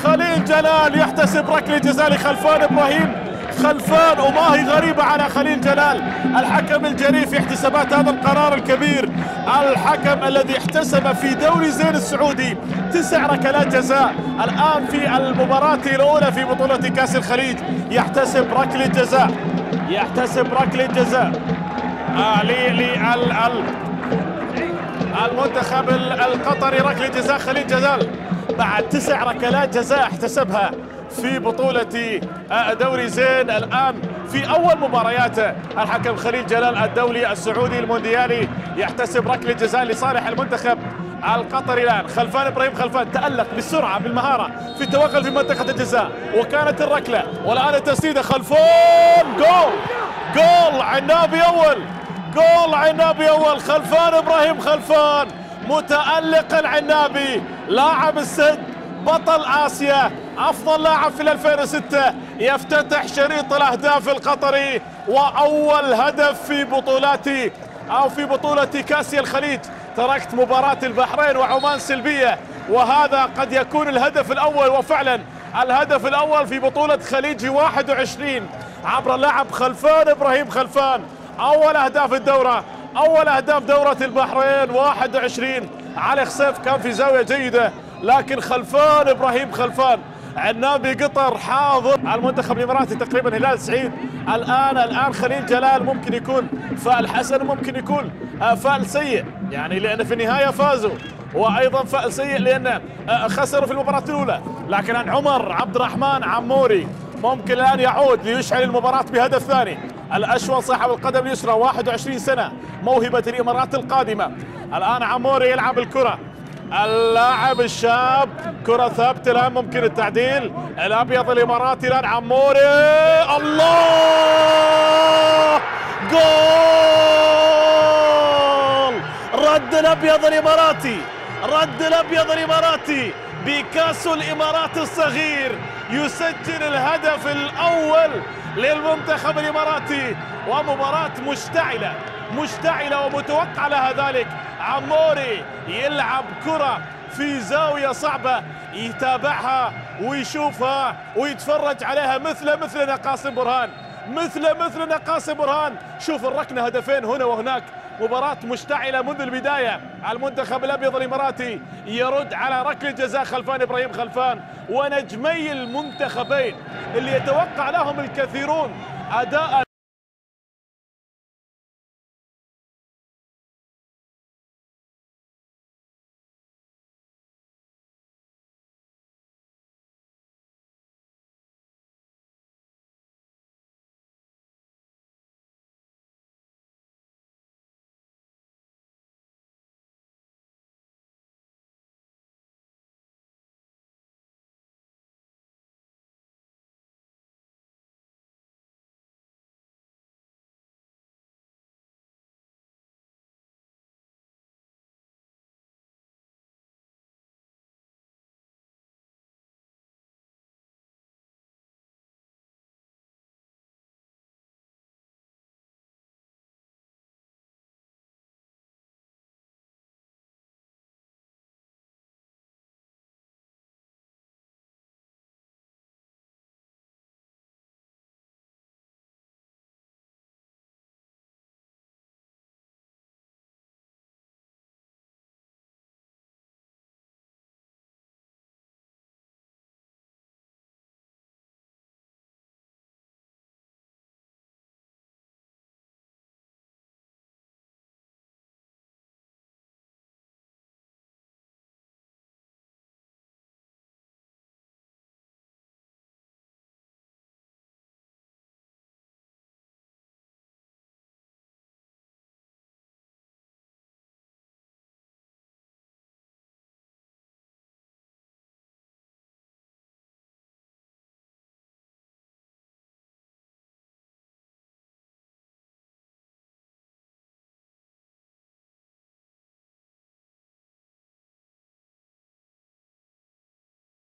خليل جلال يحتسب ركله جزاء لخلفان ابراهيم خلفان، وما هي غريبه على خليل جلال. الحكم الجريء في احتسابات هذا القرار الكبير، الحكم الذي احتسب في دوري زين السعودي 9 ركلات جزاء، الان في المباراه الاولى في بطوله كاس الخليج يحتسب ركله جزاء، يحتسب ركله جزاء المنتخب القطري. ركله جزاء خليل جلال بعد 9 ركلات جزاء احتسبها في بطولة دوري زين. الآن في أول مبارياته الحكم خليل جلال الدولي السعودي المونديالي يحتسب ركلة جزاء لصالح المنتخب القطري. الآن خلفان إبراهيم خلفان تألق بالسرعة بالمهارة في التوغل في منطقة الجزاء، وكانت الركلة والآن التسديدة خلفان، جول جول عنابي أول، جول عنابي أول. خلفان إبراهيم خلفان متألق العنابي، لاعب السد، بطل آسيا، أفضل لاعب في 2006، يفتتح شريط الأهداف القطري، وأول هدف في بطولاتي أو في بطولة كأس الخليج. تركت مباراة البحرين وعمان سلبية، وهذا قد يكون الهدف الأول، وفعلا الهدف الأول في بطولة خليجي 21 عبر اللاعب خلفان إبراهيم خلفان. أول أهداف الدورة، أول أهداف دورة البحرين 21. علي خسيف كان في زاوية جيدة، لكن خلفان إبراهيم خلفان عنابي قطر حاضر المنتخب الإماراتي تقريبا هلال سعيد. الآن خليل جلال ممكن يكون فأل حسن، ممكن يكون فأل سيء، يعني لأن في النهاية فازوا، وأيضا فأل سيء لأن خسروا في المباراة الأولى. لكن عمر عبد الرحمن عموري ممكن الآن يعود ليشعل المباراة بهدف ثاني. الأشول صاحب القدم اليسرى 21 سنة، موهبة الإمارات القادمة. الآن عموري يلعب الكرة، اللاعب الشاب، كرة ثابتة الآن ممكن التعديل. الأبيض الإماراتي الآن عموري، الله، جول! رد الأبيض الإماراتي، رد الأبيض الإماراتي بيكاسو الإمارات الصغير يسجل الهدف الأول للمنتخب الإماراتي، ومباراة مشتعلة ومتوقع لها ذلك. عموري يلعب كرة في زاوية صعبة، يتابعها ويشوفها ويتفرج عليها مثل قاسم برهان، مثل قاسم برهان. شوف الركنة، هدفين هنا وهناك، مباراة مشتعلة منذ البداية. المنتخب الأبيض الإماراتي يرد على ركلة جزاء خلفان إبراهيم خلفان، ونجمي المنتخبين اللي يتوقع لهم الكثيرون أداء